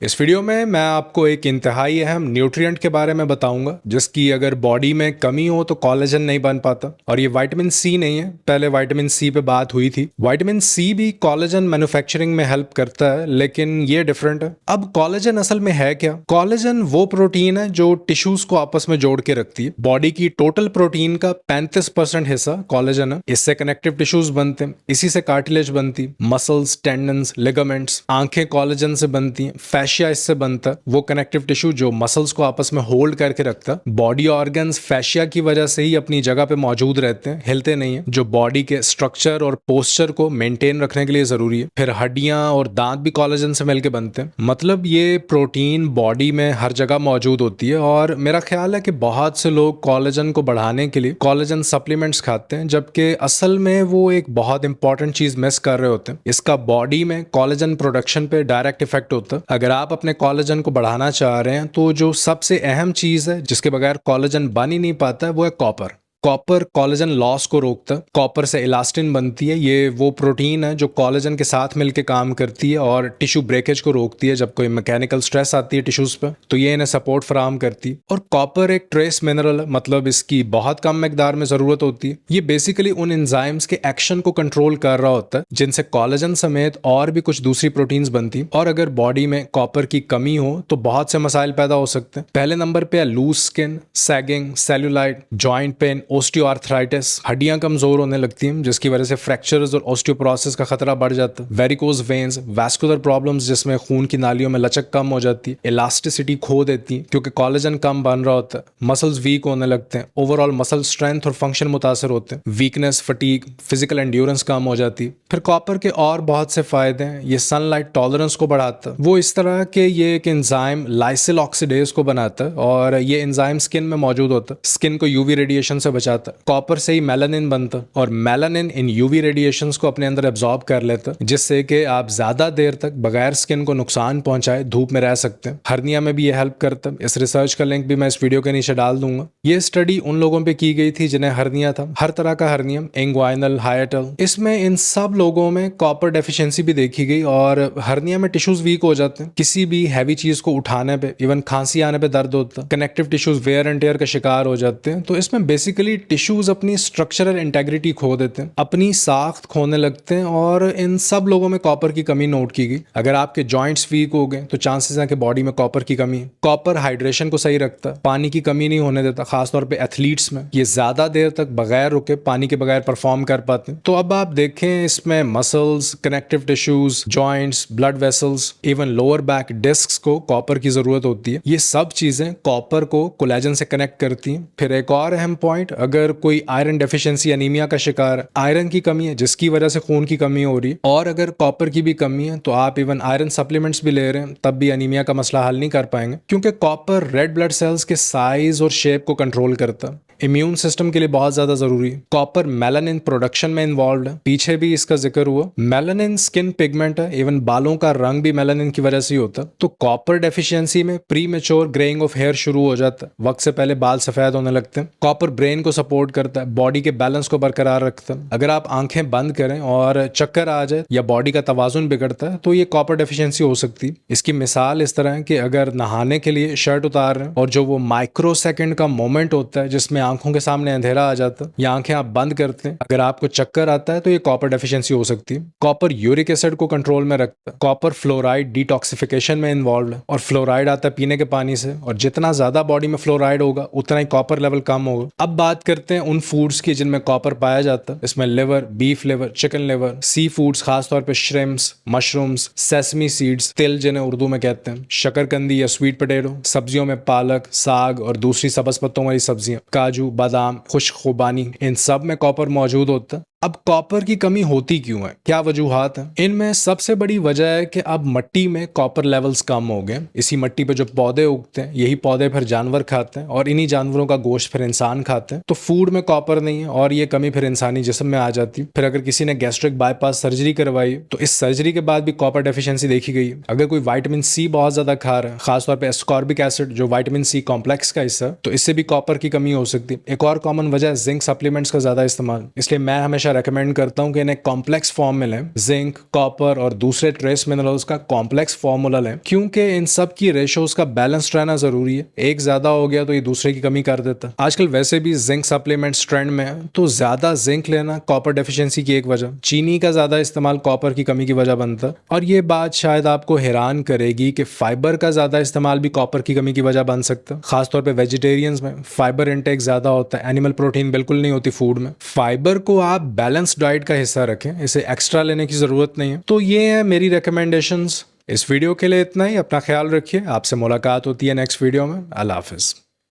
इस वीडियो में मैं आपको एक इंतहाई अहम न्यूट्रिएंट के बारे में बताऊंगा जिसकी अगर बॉडी में कमी हो तो कोलेजन नहीं बन पाता। और ये विटामिन सी नहीं है, पहले विटामिन सी पे बात हुई थी। विटामिन सी भी कोलेजन मैन्युफैक्चरिंग में हेल्प करता है, लेकिन ये डिफरेंट है। अब कोलेजन असल में है क्या? कोलेजन वो प्रोटीन है जो टिश्यूज को आपस में जोड़ के रखती है। बॉडी की टोटल प्रोटीन का 35% हिस्सा कोलेजन है। इससे कनेक्टिव टिश्यूज बनते हैं, इसी से कार्टिलेज बनती, मसल्स, टेंडन्स, लिगामेंट्स। आंखें कोलेजन से बनती हैं, फैशिया इससे बनता है, वो कनेक्टिव टिश्यू जो मसल्स को आपस में होल्ड करके रखता है। बॉडी ऑर्गन्स फैशिया की वजह से ही अपनी जगह पे मौजूद रहते हैं, हिलते नहीं है, जो बॉडी के स्ट्रक्चर और पोस्चर को मेंटेन रखने के लिए जरूरी है। फिर हड्डियां और दांत भी कोलेजन से मिलके बनते हैं। मतलब ये प्रोटीन बॉडी में हर जगह मौजूद होती है। और मेरा ख्याल है कि बहुत से लोग कोलेजन को बढ़ाने के लिए कोलेजन सप्लीमेंट्स खाते हैं, जबकि असल में वो एक बहुत इंपॉर्टेंट चीज मिस कर रहे होते हैं। इसका बॉडी में कोलेजन प्रोडक्शन पे डायरेक्ट इफेक्ट होता है। अगर आप अपने कोलेजन को बढ़ाना चाह रहे हैं तो जो सबसे अहम चीज है जिसके बगैर कोलेजन बन ही नहीं पाता है वो है कॉपर। कॉपर कोलेजन लॉस को रोकता है। कॉपर से इलास्टिन बनती है, ये वो प्रोटीन है जो कोलेजन के साथ मिलकर काम करती है और टिश्यू ब्रेकेज को रोकती है। जब कोई मैकेनिकल स्ट्रेस आती है टिश्यूज पर तो ये इन्हें सपोर्ट फराहम करती है। और कॉपर एक ट्रेस मिनरल है, मतलब इसकी बहुत कम मकदार में जरूरत होती है। ये बेसिकली उन एंजाइम्स के एक्शन को कंट्रोल कर रहा होता है जिनसे कोलेजन समेत और भी कुछ दूसरी प्रोटीन्स बनती है। और अगर बॉडी में कॉपर की कमी हो तो बहुत से मसाइल पैदा हो सकते हैं। पहले नंबर पे है loose skin, sagging, cellulite, joint pain, osteoarthritis. हड्डियां कमजोर होने लगती हैं जिसकी वजह से फ्रैक्चर्स और ऑस्टियोपोरोसिस का खतरा बढ़ जाता है। वेरिकोज वेन्स, वैस्कुलर प्रॉब्लम्स जिसमें खून की नालियों में लचक कम हो जाती है। इलास्टिसिटी खो देती है क्योंकि कोलेजन कम बन रहा होता है। मसल्स वीक होने लगते हैं। ओवरऑल मसल स्ट्रेंथ और फंक्शन मुतासर होते हैं। वीकनेस, फटीग, फिजिकल एंड्योरेंस कम हो जाती है। फिर कॉपर के और बहुत से फायदे हैं। ये सनलाइट टॉलरेंस को बढ़ाता है। वो इस तरह के ये एक एंजाइम लाइसिल ऑक्सीडेज को बनाता है और ये एंजाइम स्किन में मौजूद होता है। स्किन को यूवी रेडिएशन से बचाता है। कॉपर से ही मेलानिन बनता है और मेलानिन इन यूवी रेडिएशंस को अपने अंदर एब्जॉर्ब कर लेता है, जिससे कि आप ज्यादा देर तक बगैर स्किन को नुकसान पहुंचाए धूप में रह सकते हैं। हर्निया में भी ये हेल्प करता है। इस रिसर्च का लिंक भी मैं इस वीडियो के नीचे डाल दूंगा। ये स्टडी उन लोगों पे की गई थी जिन्हें हर्निया था, हर तरह का हर्निया, इंग्वाइनल, हाइटल। इसमें इन सब लोगों में कॉपर डेफिशिएंसी भी देखी गई और हर्निया में टिश्यूज वीक हो जाते हैं। किसी भी हैवी चीज को उठाने पे, इवन खांसी आने पे दर्द होता है। Connective tissues wear and tear का शिकार हो जाते हैं। तो इसमें बेसिकली टिश्यूज अपनी स्ट्रक्चरल इंटेग्रिटी खो देते हैं, अपनी साख्त खोने लगते हैं और इन सब लोगों में कॉपर की कमी नोट की गई। अगर आपके जॉइंट्स वीक हो गए तो चांसेस है कि बॉडी में कॉपर की कमी है। कॉपर हाइड्रेशन को सही रखता है, पानी की कमी नहीं होने देता, खासतौर पे एथलीट्स में। ये ज्यादा देर तक बगैर रुके पानी के बगैर परफॉर्म कर पाते हैं। तो अब आप देखें इसमें muscles, connective tissues, joints, blood vessels, even lower back discs को कॉपर की जरूरत होती है। ये सब चीजें कॉपर को कोलेजन से कनेक्ट करती हैं। फिर एक और अहम पॉइंट, अगर कोई आयरन डेफिशिएंसी, एनीमिया का शिकार है, आयरन की कमी है जिसकी वजह से खून की कमी हो रही है, और अगर कॉपर की भी कमी है तो आप इवन आयरन सप्लीमेंट्स भी ले रहे हैं तब भी एनीमिया का मसला हल नहीं कर पाएंगे, क्योंकि कॉपर रेड ब्लड सेल्स के साइज और शेप को कंट्रोल करता है। इम्यून सिस्टम के लिए बहुत ज्यादा जरूरी है। कॉपर मेलानिन प्रोडक्शन में इन्वॉल्व है, पीछे भी इसका जिक्र हुआ। मेलानिन स्किन पिगमेंट है, इवन बालों का रंग भी मेलानिन की वजह से ही होता है। तो कॉपर डेफिशिएंसी में premature greying of hair शुरू हो जाता है, वक्त से पहले बाल सफेद होने लगते हैं। कॉपर ब्रेन को सपोर्ट करता है, बॉडी के बैलेंस को बरकरार रखता है। अगर आप आंखें बंद करें और चक्कर आ जाए या बॉडी का तवाजुन बिगड़ता है तो ये कॉपर डेफिशिएंसी हो सकती है। इसकी मिसाल इस तरह है कि अगर नहाने के लिए शर्ट उतार रहे हैं और जो वो माइक्रो सेकेंड का मोमेंट होता है जिसमें आंखों के सामने अंधेरा आ जाता है या आंखें आप बंद करते हैं, अगर आपको चक्कर आता है तो ये कॉपर डेफिशिएंसी हो सकती है। कॉपर यूरिक एसिड को कंट्रोल में रखता है। कॉपर फ्लोराइड डिटॉक्सिफिकेशन में इन्वॉल्व है और फ्लोराइड आता है पीने के पानी से, और जितना ज्यादा बॉडी में फ्लोराइड होगा उतना ही कॉपर लेवल कम होगा। अब बात करते हैं उन फूड्स की जिनमें कॉपर पाया जाता है। इसमें liver, beef liver, chicken liver, sea foods खासतौर पर श्रिम्प्स, मशरूम्स, सेसमी सीड्स, तिल जिन्हें उर्दू में कहते हैं, शकरकंदी या स्वीट पोटैटो, सब्जियों में पालक, साग और दूसरी सब्ज पत्तों वाली सब्जियां, काजू, बादाम, खुश्क खुबानी, इन सब में कॉपर मौजूद होता है। अब कॉपर की कमी होती क्यों है, क्या वजूहात है? इनमें सबसे बड़ी वजह है कि अब मिट्टी में कॉपर लेवल्स कम हो गए। इसी मिट्टी पे जो पौधे उगते हैं यही पौधे फिर जानवर खाते हैं और इन्हीं जानवरों का गोश्त फिर इंसान खाते हैं। तो फूड में कॉपर नहीं है और ये कमी फिर इंसानी जिस्म में आ जाती है। फिर अगर किसी ने गैस्ट्रिक बाईपास सर्जरी करवाई तो इस सर्जरी के बाद भी कॉपर डेफिशिएंसी देखी गई है। अगर कोई विटामिन सी बहुत ज्यादा खा रहा है, खासतौर पर एस्कॉर्बिक एसिड जो विटामिन सी कॉम्प्लेक्स का हिस्सा, तो इससे भी कॉपर की कमी हो सकती है। एक और कॉमन वजह है जिंक सप्लीमेंट्स का ज्यादा इस्तेमाल। इसलिए मैं हमेशा रेकमेंड करता हूँ कि इन्हें कॉम्प्लेक्स फॉर्म में लें। जिंक, कॉपर और दूसरे ट्रेस मिनरल्स का कॉम्प्लेक्स फॉर्मूला लें, क्योंकि इन सब की रेशोज का बैलेंस रहना जरूरी है। एक ज्यादा हो गया तो ये दूसरे की कमी कर देता। आजकल वैसे भी जिंक सप्लीमेंट्स ट्रेंड में है, तो ज्यादा जिंक लेना कॉपर डेफिशिएंसी की एक वजह, चीनी का ज्यादा इस्तेमाल कॉपर की कमी की वजह बनता। और ये बात शायद आपको हैरान करेगी कि फाइबर का ज्यादा इस्तेमाल भी कॉपर की कमी की वजह बन सकता। खासतौर पे वेजिटेरियंस में फाइबर इंटेक ज्यादा होता है, एनिमल प्रोटीन बिल्कुल नहीं होती फूड में। फाइबर को आप बैलेंस डाइट का हिस्सा रखें, इसे एक्स्ट्रा लेने की जरूरत नहीं है। तो ये है मेरी रिकमेंडेशंस। इस वीडियो के लिए इतना ही। अपना ख्याल रखिए। आपसे मुलाकात होती है नेक्स्ट वीडियो में। अल्लाह हाफिज।